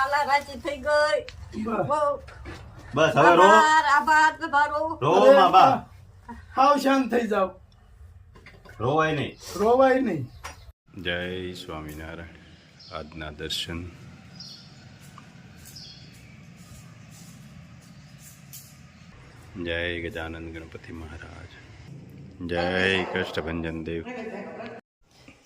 વાલા રાજી થઈ ગઈ. બસ હવે રો આભાર તમારો. રો માં બા હાવ શાંત થઈ જાવ, રોવાય નહીં. રોવાય નહીં. જય સ્વામિનારાયણ. આજના દર્શન જય ગજાનંદ ગણપતિ મહારાજ, જય કષ્ટભંજન દેવ.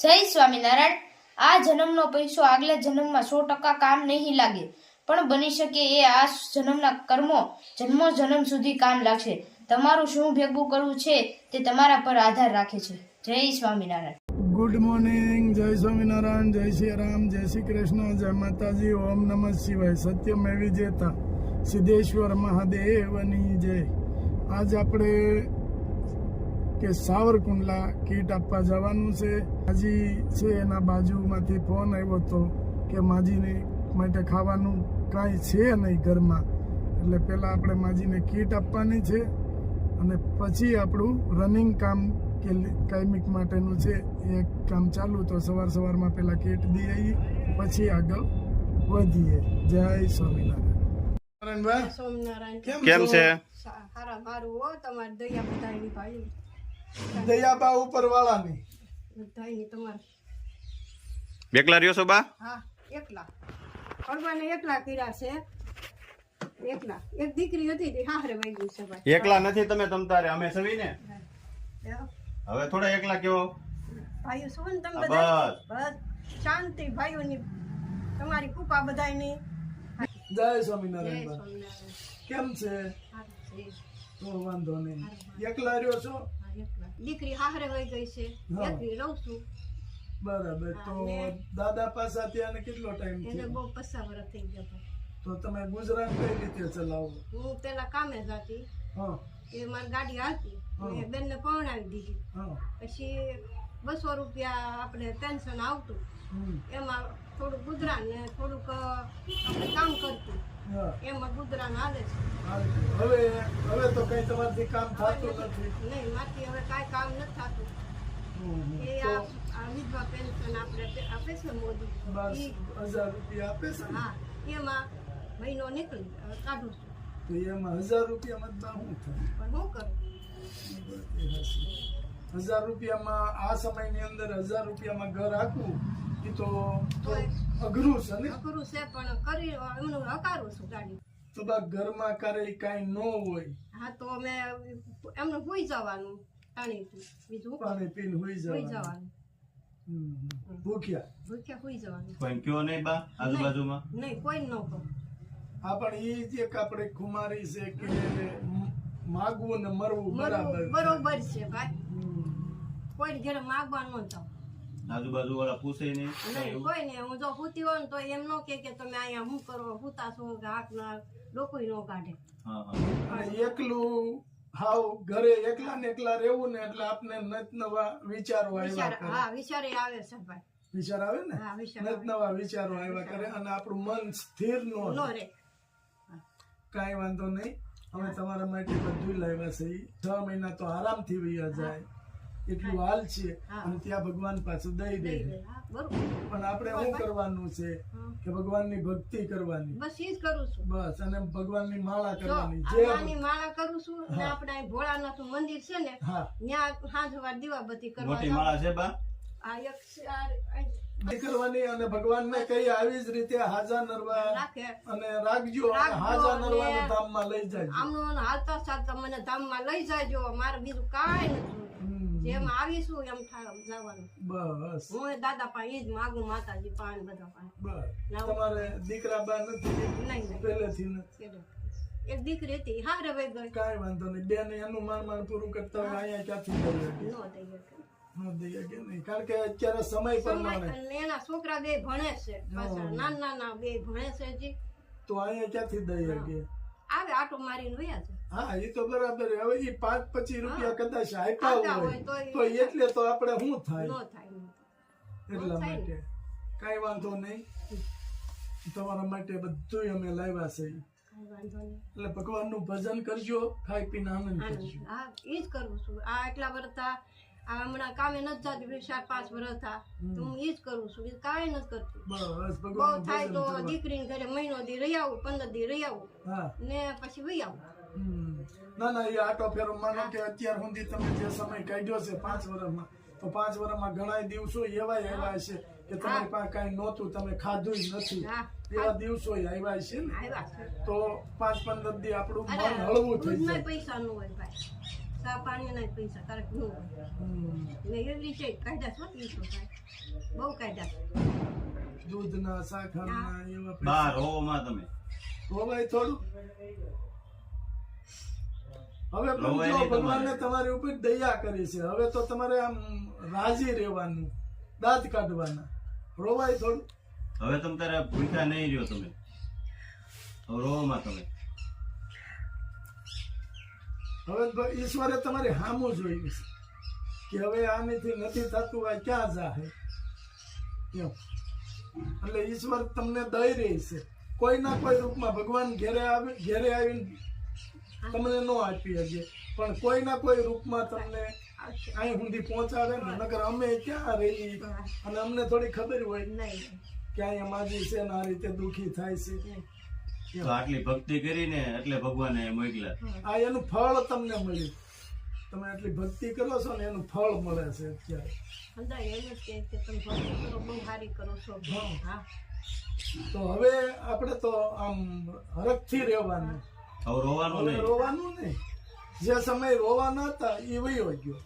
જય સ્વામિનારાયણ. આ જન્મનો પૈસો આગલા જન્મમાં 100% કામ નહીં લાગે, પણ બની શકે એ આ જન્મના કર્મો જન્મો જન્મ સુધી કામ લાગશે. તમારું શું ભેગું કરવું છે તે તમારા પર આધાર રાખે છે. જય સ્વામિનારાયણ. Good morning. જય સ્વામિનારાયણ, જય શ્રી રામ, જય શ્રી કૃષ્ણ, જય માતાજી, ઓમ નમઃ શિવાય. સત્યમેવ જયતા, સિદ્ધેશ્વર મહાદેવની જય. આજ આપણે કે સાવરકુંડલા કીટ આપવા જવાનું છે. માજી છે એના બાજુમાંથી ફોન આવ્યો હતો કે માજીને માટે ખાવાનું કાંઈ છે નહીં ઘરમાં, એટલે પહેલાં આપણે માજીને કીટ આપવાની છે અને પછી આપણું રનિંગ કામ કે કાયમિક માટેનું છે એ કામ ચાલુ. તો સવારમાં પહેલાં કીટ દઈ આવીએ, પછી આગળ વધીએ. જય સ્વામિનારાયણ. સ્વામિનારાયણ. કેમ છે? સારા મારું હો, તમારી દયા બધાની ભાઈ, દયાબા ઉપર વાળાની બધાની તમારે. એકલા રહ્યો છો બા? હા, એકલા ભગવાને એકલા કર્યા છે. એકલા એક દીકરી હતી તે હારે વાગ્યું છે ભાઈ. એકલા નથી તમે, તમ તારે અમે સવી ને. હવે થોડા એકલા કેવો ભાઈઓ શું ને તમે બસ. બધા બસ શાંતિ ભાઈઓની, તમારી કૃપા બધાની. જય જય સ્વામિનારાયણ. સ્વામિનારાયણ. કેમ છે? સારું છે. તો વાંધો નહીં. એકલા રહ્યો છો? હા, એકલા. દીકરી હારે વહી ગઈ છે, હા. એકલી રહું છું. બરાબર. તો દાદા પાસે ત્યાં કેટલો ટાઈમ એને છે? બહુ 50 વર્ષ થઈ ગયા ભાઈ. તો તમે ગુજરાત કઈ રીતે ચલાવો? હું પેલા કામે જતી, હા એ મારી ગાડી હાલતી, હા. મેં બેનને પરણાવી દીધી. હા. પછી 200 રૂપિયા આપણે પેન્શન આવતું, હમ. એમાં થોડુંક ગુજરાન ને થોડુંક આપણે કામ કરતું, હા. એમાં ગુજરાન હાલે છે. હવે તો કઈ તમારાથી કામ થતું નથી. નહીં, માથી હવે કાંઈ કામ નથી થતું. હમ. એ તો આ વિધવા પેન્શન આપણે આપે છે મોદી, 12,000 રૂપિયા આપે છે ને? હા, એમાં મહિનો નીકળી હવે કાઢું છું. તો એમાં 1,000 રૂપિયામાં જ શું થાય? પણ શું કરું? 1,000 રૂપિયામાં આ સમયની અંદર 1,000 રૂપિયામાં ઘર આખું એ તો અઘરું છે ને? અઘરું છે પણ કરી એમનું હકારું છું ગાડી. તો બા ઘરમાં કરે કાંઈ ન હોય, હા, તો અમે એમનું હુઈ જવાનું પાણીથી, બીજું શું કરું? પાણી પીને હોઈ હુઈ જવાનું. જવાનું, ભૂખ્યા. ભૂખ્યા હુઈ જવાનું. કોઈ કયો નહીં બા આજુબાજુમાં? નહીં, કોઈ ન કહું. હા, પણ એ જ એક આપણે ખુમારી છે કે માગવું ને મરવું બરાબર છે. બરોબર છે ભાઈ. હમ. કોઈ ઘરે માગવા ન જાવ. આજુબાજુ વાળા પૂછે નહીં નહીં, કોઈ ને હું જો હુતી હોય ને તો એમ ન કે તમે અહીંયા શું કરો, હુતા છો કે હાથ ના લોકો ન કાઢે. હા હા અને એકલું હાવ ઘરે એકલા ને એકલા રહેવું ને એટલે આપને નત નવા વિચારો આવ્યા કરે. હા, વિચારે આવે છે ભાઈ. વિચાર આવે ને? હા, વિચાર નત નવા વિચારો આવ્યા કરે અને આપણું મન સ્થિર ન નો રહે. રે. કાંઈ વાંધો નહીં. અમે તમારા માટે બધું લાવ્યા છે. 6 મહિના તો આરામથી વયા જાય એટલું હાલ છે અને ત્યાં ભગવાન પાછું દઈ દે. હા, બરોબર. પણ આપણે શું કરવાનું છે કે ભગવાનની ભક્તિ કરવાની, બસ ઈ જ કરું છું. બસ, અને ભગવાનની માળા જો કરવાની. આની માળા કરું છું અને આપણે અહીં ભોળાનાથ નું મંદિર છે ને, હા, ત્યાં સાંજવાર દીવાબત્તી કરવા મોટી જાઉં. માળા છે બા? આ એક આ કરવાની અને ભગવાનને કઈ આવી જ રીતે હાજા નરવા રાખે. અને રાખજો અને હાજા નરવાને ધામમાં લઈ જાય. આમનું હાલતા ચાલતા મને ધામમાં લઈ જાયજો, મારે બીજું કાંઈ નથી. જેમ આવીશું એમ જવાનું. બસ હું એ દાદા પાસે ઈ જ માગું, માતાજી પાસે, બધા પાસે. બસ. તમારે દીકરા બા નથી? નહીં, પહેલેથી નથી. એક દીકરી હતી, હારે વહી ગઈ. કાંઈ વાંધો નહીં. બેન એનું માન પૂરું કરતા હોય અહીંયા ક્યાંથી દઈ શકે? નો થઈ ગઈ. ન દઈ શકે નહીં, કારણ કે અત્યારે સમય પ્રમાણે અને એના છોકરા બે ભણે છે, પાછા નાના બે ભણે છે હજી. તો અહીંયા ક્યાંથી દઈ શકે? આવે આટો મારીને વયા છે. હા, એ તો બરાબર. હવે એ 5-25 રૂપિયા કદાચ આપ્યા આપ્યા હોય હોય તો એટલે તો આપણે શું થાય? નો થાય, નો થાય. એટલા માટે કાંઈ વાંધો નહીં. તમારા માટે બધું અમે લાવ્યા છે. કાંઈ વાંધો નહીં. એટલે ભગવાનનું ભજન કરજો, ખાઈ પીને આનંદ કરજો. હા, ઈ જ કરું છું. આ એટલા વર્ષ આ હમણાં કામે નથી જતી 4-5 વર્ષ થા તો હું ઈ જ કરું છું બીજું કાંઈ નથી કરતી બસ બહુ ભગવાન થાય તો દીકરીને ઘરે મહિનો દી રહી આવું 15 દી રહી આવું હા ને પછી વહી આવું ના ના એ આટો ફેરો માનો કે અત્યાર સુધી તમે જે સમય કાઢ્યો છે 5 વર્ષમાં તો 5 વર્ષમાં ઘણા દિવસો એવા છે કે તમારી પાસે કાંઈ નહોતું તમે ખાધું જ નથી હા એવા દિવસો આવ્યા છે ને આવ્યા છે તો 5-15 દી આપણું અરે મન હળવું થઈ દૂધના જાય પૈસા ન હોય ભાઈ ચા પાણીના પૈસા તારે ન હોય ને એવી રીતે કાયદા શું ઈ તો થાય બહુ કાયદા દૂધના સાખરના એવા બા પૈસા રોવામાં તમે હોવાય થોડું હવે રોવાય પણ નહીં ભગવાનને તમારી ઉપર દયા કરી છે હવે તો તમારે આમ રાજી રહેવાનું દાંત કાઢવાના રોવાય થોડું હવે તમે તારે ભૂખ્યા નહીં રહ્યો તમે હવે રોવામાં તમે હવે ઈશ્વરે તમારે હામું જોયું છે કે હવે આનીથી નથી થતું આ ક્યાં જાહે એમ એટલે ઈશ્વર તમને દઈ રહી છે કોઈ ના કોઈ રૂપમાં ભગવાન ઘેરે આવીને તમને ન આપી શકે પણ કોઈ ના કોઈ રૂપમાં તમને અહીં સુધી પહોંચાડે ને નકર અમે ક્યાં રહી અને અમને થોડી ખબર હોય નહીં કે અહીંયા માજી છે ને આ રીતે દુઃખી થાય છે તો આટલી ભક્તિ કરીને એટલે ભગવાને મોકલ્યા આ એનું ફળ તમને મળ્યું તમે આટલી ભક્તિ કરો છો ને એનું ફળ મળે છે અત્યારે અંદર એમ જ કે તમે ભક્તિ કરો બહુ સારી કરો છો હા તો હવે આપણે તો આમ હરખથી રહેવાનું હવે રોવાનું હવે નહીં રોવાનું નહીં જે સમય રોવાના હતા એ વયો ગયો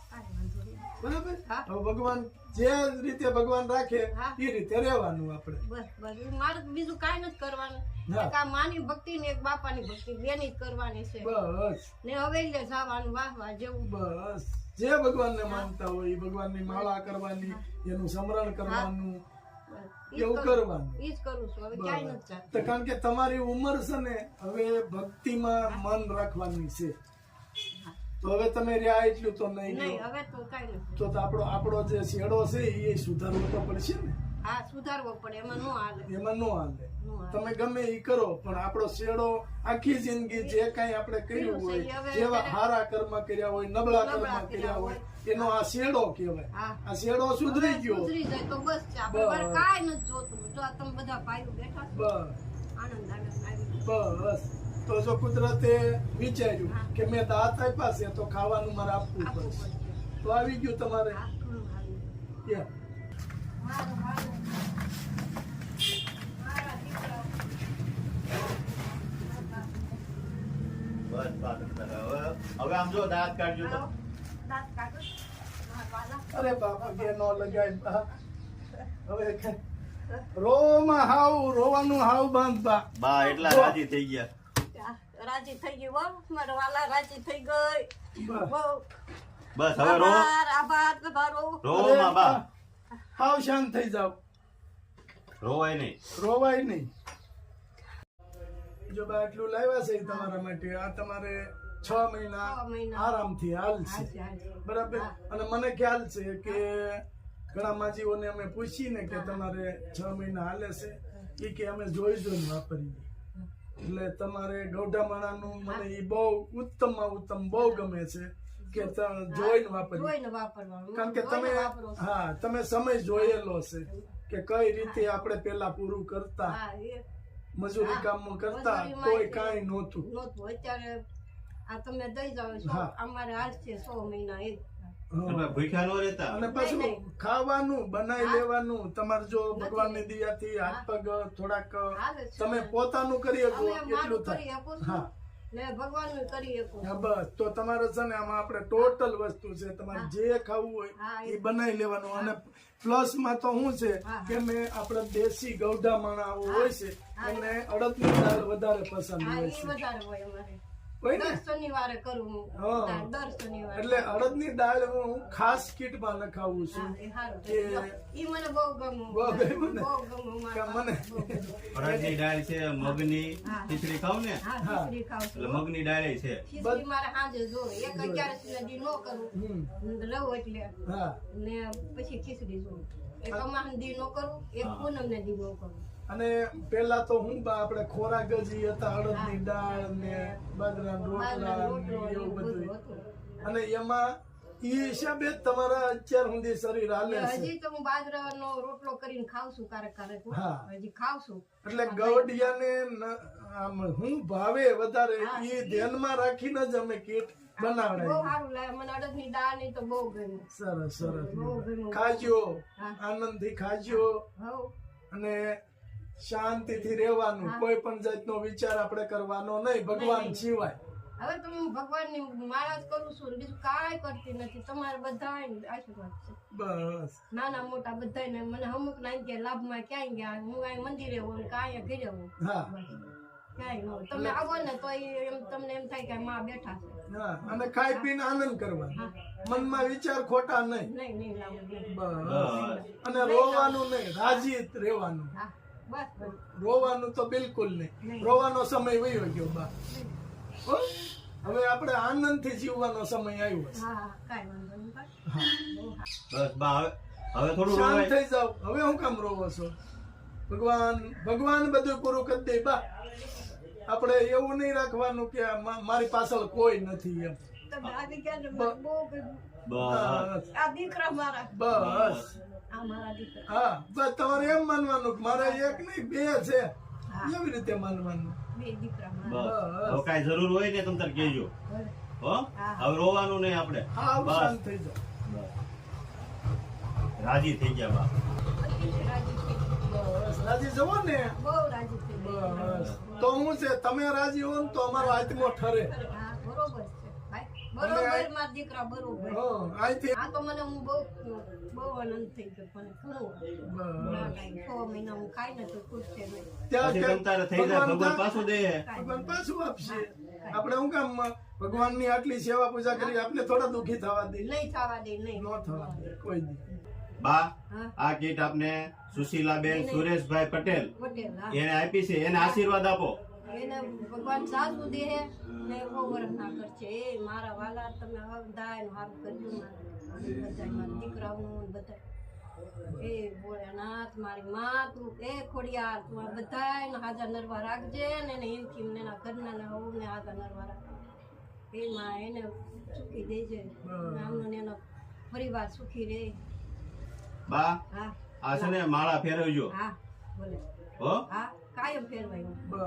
કાંઈ વાંધો નહીં બરાબર હા. હવે ભગવાન જે રીતે ભગવાન રાખે હા. એ રીતે રહેવાનું આપણે બસ બસ મારે બીજું કાંઈ નથી કરવાનું હા. એક આ માની ભક્તિ ને એક બાપાની ભક્તિ બેની જ કરવાની છે બસ ને હવે એટલે જવાનું વાહ જેવું બસ જે ભગવાનને માનતા હોય એ ભગવાનની માળા કરવાની એનું સ્મરણ કરવાનું એવું કરવાનું ઈ જ કરું છું હવે ક્યાંય નથી જાતી. તો કારણ કે તમારી ઉંમર છે ને હવે ભક્તિમાં મન રાખવાની છે તો હવે તમે રહ્યા એટલું તો નહીં નહીં રહ્યો. હવે તો કાંઈ નથી તો આપણો જે શેડો છે એ સુધારવો તો પડશે ને હા સુધારવો પડે એમાં નો હાલે એમાં નો હાલે નો હાલે. તમે ગમે એ કરો પણ આપણો શેડો આખી જિંદગી જે કઈ આપણે કર્યું હોય જેવા હારા કર્મ કર્યા હોય નબળા કર્મ કર્યા હોય એનો આ શેડો કહેવાય હા. આ શેડો સુધરી ગયો સુધરી જાય તો બસ છે આપણે બસ. બાર કાંઈ નથી જોતું જો આ તમે બધા ભાઈઓ બેઠા છો બસ આનંદ આવી બસ તો જો કુદરતે વિચાર્યું કે મેં દાંત આપ્યા છે તો ખાવાનું મારે આપવું આપવું પડશે પડશે તો આવી ગયું તમારે હા ઘણું સારું. Yeah. મારું મારા દીકરા બસ બસ હવે આમ જો દાંત કાઢજો તો દાંત કાઢો વાલા અરે બાપા કે નો લગાય બા. હવે રોવામાં હાવ રોવાનું હાવ બાંધ બા બા એટલા રાજી થઈ ગયા રાજી થઈ ગઈ હો મારા વાલા રાજી થઈ ગઈ બસ. બહુ બસ હવે રો આભાર તમારો રોવામાં બા હાવ શાંત થઈ જાવ રોવાય નહીં રોવાય નહીં જો બા એટલું લાવ્યા છે તમારા માટે આ તમારે 6 મહિના 6 મહિના. આરામથી હાલશે હાલશે, હાલશે. બરાબર અને મને ખ્યાલ છે કે ઘણા માજીઓને અમે પૂછીને કે તમારે 6 મહિના હાલે છે એ કે અમે જોઈને વાપરીએ એટલે તમારે ગૌઢામાણાનું મને એ બહુ ઉત્તમમાં ઉત્તમ બહુ ગમે છે કે જોઈને વાપરીએ જોઈને વાપરવાનું કારણ કે તમે જોઈને વાપરો છો. હા તમે સમય જોયેલો છે કે કઈ રીતે આપણે પેલા પૂરું કરતા હા એ મજૂરી કામ કરતા મજૂરીમાં કોઈ એ કાંઈ નહોતું નહોતું અત્યારે આ તમે દઈ જાવ છો હા. અમારે હાલ છે 100 મહિના એક તમે ભૂખ્યા ન રહેતા અને પાછું નહીં. ખાવાનું બનાવી હા. લેવાનું તમારે જો નથી. ભગવાનની દયાથી હાથ પગ થોડાક હાલે છે. તમે પોતાનું કરી શકો અમે એટલું મારું કરી થાય શકું હા છું ને ભગવાનનું કરી શકું હા, બસ તો તમારે છે ને આમાં આપણે ટોટલ વસ્તુ છે તમારે જે ખાવું હોય હા, એ બનાવી લેવાનું અને પ્લસ માં તો શું છે હા. કે મેં આપણે દેશી ગૌઢા માણાઓ હોય છે હા. એને અડદની દાળ વધારે પસંદ હા હોય એ છે વધારે હોય અમારે હોય ને દર શનિવારે કરું હું હા. દર શનિવારે એટલે અડદની દાળ હું ખાસ કીટમાં નખાવું હા, છું એ સારું કે ઈ મને બહુ ગમે બહુ ગમે ને? બહુ ગમે કે મારા મને બહુ ગમે. અડદની દાળ છે મગની હા. ખીચડી ખાવ ને હા હા. ખીચડી ખાવ એટલે છું મગની દાળ છે ખીચડી મારે સાંજે જોવે એક 11 દી નો કરું હમ રહું એટલે હા ને પછી ખીચડી જોઉં એક અમાર દી નો કરું એક હા. પૂનમ ને દી નો કરું અને પેલા તો હું બા આપણે ખોરાક જ ઈ હતા અડદની હા. દાળ ને બાજરાના રોટલા બાજરાનો ને રોટલો ને એવું બધું હતું અને એમાં એ હિસાબે જ તમારા અત્યાર સુધી શરીર હાલે છે. હજી તો હું બાજરાનો રોટલો કરીને ખાવ છું ક્યારેક હો. હા. હજી ખાવ છું. એટલે ગવડિયાને આમ હું ભાવે વધારે એ ધ્યાનમાં રાખીને જ અમે કીટ બહુ બનાવડાવી. સારું લાગે મને. અડદની દાળ ની તો બહુ ગમ્યું. સરસ સરસ બહુ ગમ્યું. ખાજો, હા. આનંદથી ખાજો હઉ. અને શાંતિથી રહેવાનું. કોઈ પણ જાતનો વિચાર આપણે કરવાનો નહીં ભગવાન સિવાય. હવે તો હું ભગવાનની માળા જ કરું છું ને બીજું કાંઈ કરતી નથી. તમારે બધા આશીર્વાદ છે. બસ નાના મોટા બધાને. મને અમુક ના ગયા લાભમાં ક્યાંય ગયા. હું અહીં મંદિરે હોઉં ને કાંઈ ઘરે હોઉં. હા ક્યાંય ન હોય. તમે આવો ને તો તમને એમ થાય કે માં બેઠા છે. હા અને ખાઈ પીને આનંદ કરવાનો. મનમાં વિચાર ખોટા નહીં. નહીં લાવું નહીં. બસ અને રોવાનું નહીં, રાજી જ રહેવાનું. હા બસ બસ. રોવાનું તો બિલકુલ નહીં. રોવાનો સમય વયો ગયો બા. હો? હવે આપણે આનંદથી જીવવાનો સમય આવ્યો છે. હા કાંઈ વાંધો નહીં ભાઈ. બસ બા હવે થોડું શાંત રોવાય. થઈ જાવ. હવે હું કામ રોવો છો? ભગવાન બધું પૂરું કરી દે બા. આપણે એવું નહીં રાખવાનું કે મારી પાછળ કોઈ નથી એમ. તમે આવી ગયા ને મને બહુ ગમ્યું. બસ આ દીકરા મારા. બસ આ મારા દીકરા. હા બસ તમારે એમ માનવાનું કે મારે એક નહીં બે છે. હા. એવી રીતે માનવાનું. બે દીકરા મારા. બસ હવે કાંઈ જરૂર હોય ને તમ તાર કહેજો. ભલે. હો હા. હવે રોવાનું નહીં આપણે. હા બસ શાંત થઈ જાવ. બસ. રાજી થઈ ગયા બા. અતિશય રાજી થઈ ગઈ. બસ રાજી જવો ને. બહુ રાજી થઈ ગઈ. બસ તો હું છે તમે રાજી હો ને તો અમારો આત્મો ઠરે. હા બરોબર છે ભાઈ. બરોબર મારા દીકરા બરોબર. હા અહીંથી આ તો મને હું બહુ આનંદ થઈ ગયો. મને ઘણું ના લાગ્યું. 6 મહિના હું ખાઈ નથી ખુશ છે નહીં. પછી તમ તારે થઈ જાય ભગવાન પાછું દે. ભગવાન પાછું આપશે. આપણે હું કામ ભગવાનની આટલી સેવા પૂજા કરી આપણે થોડા દુખી થવા દે. નહીં થવા દે નહીં. ન થવા દે કોઈ દી. બા હા. આ કીટ આપને સુશીલાબેન સુરેશભાઈ પટેલ પટેલ હા. એને આપી છે. એને આશીર્વાદ આપો. એને ભગવાન સાસુ દે ને બહુ વરસ ના કરશે. એ મારા વાલા તમે બધા સારું કરજો. બધા મારા દીકરાઓનું બધા એ ભોળાનાથ મારી માં તું એ ખોડિયાર તું આ બધા હાજર નરવા રાખજે ને એને એમથી એના ઘરના ને હોવું ને હાજર નરવા રાખ. એ માં એને સુખી દેજે. આમનો ને એનો પરિવાર સુખી રહે. બા હા આ છે ને માળા ફેરવજો. હા બોલે. હો હા કાયમ ફેરવાયું. બસ.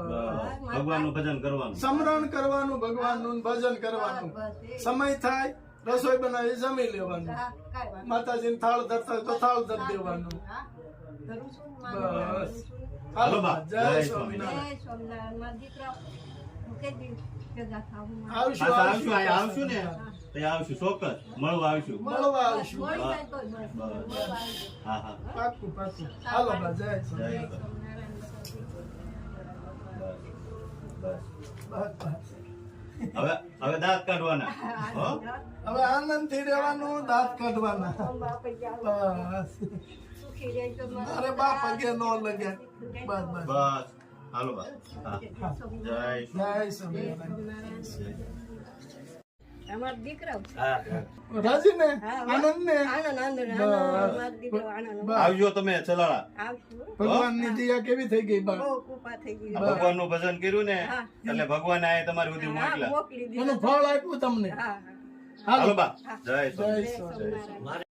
ભગવાનનું ભજન કરવાનું. સ્મરણ કરવાનું, ભગવાનનું ભજન કરવાનું. બસ એ સમય થાય રસોઈ બનાવી જમી લેવાનું. હા કાંઈ વાંધો માતાજીને થાળ ધરતા હોય તો થાળ ધર દેવાનું. હા કરું છું ને બસ. મારે કરું છું ને. હાલો બા. જય જય સ્વામિનારાયણ. જય સ્વામિનારાયણ. મારા દીકરા હું કહી દઈશ ભેગા થાવું. આવશું આવશું અહીંયા આવશું ને તો આવશું ચોક્કસ મળવા આવશું. મળવા આવશું. મળી જાય તોય બસ. મળવા આવજો. હા હા પાક્કું પાક્કું. હાલો બા જય જય સ્વામિનારાયણ. સ્વામિનારાયણ. બસ, બસ. હવે દાંત કાઢવાના. હો હવે આનંદથી રહેવાનું, દાંત કાઢવાના. અંબા પૈયા બસ સુખી રહેજો મારા અરે બા પગે ન લગે. બસ બસ બસ હાલો બા. હા જય જય સ્વામિનારાયણ. અમારા દીકરા રાજી ને હા, આનંદ ને આનંદ આનંદ મારા દીકરા આનંદ આવજો તમે ચલાળા. આવશું. ભગવાન ની દયા કેવી થઈ ગઈ બા. બહુ કૃપા થઈ ગઈ. ભગવાન નું ભજન કર્યું ને હા. એટલે ભગવાન આ તમારી સુધી હા મોકલ્યા. મોકલી દીધા. એનું ફળ આપ્યું તમને. હા હાલો બા. જય જય સ્વામિનારાયણ. સ્વામિનારાયણ.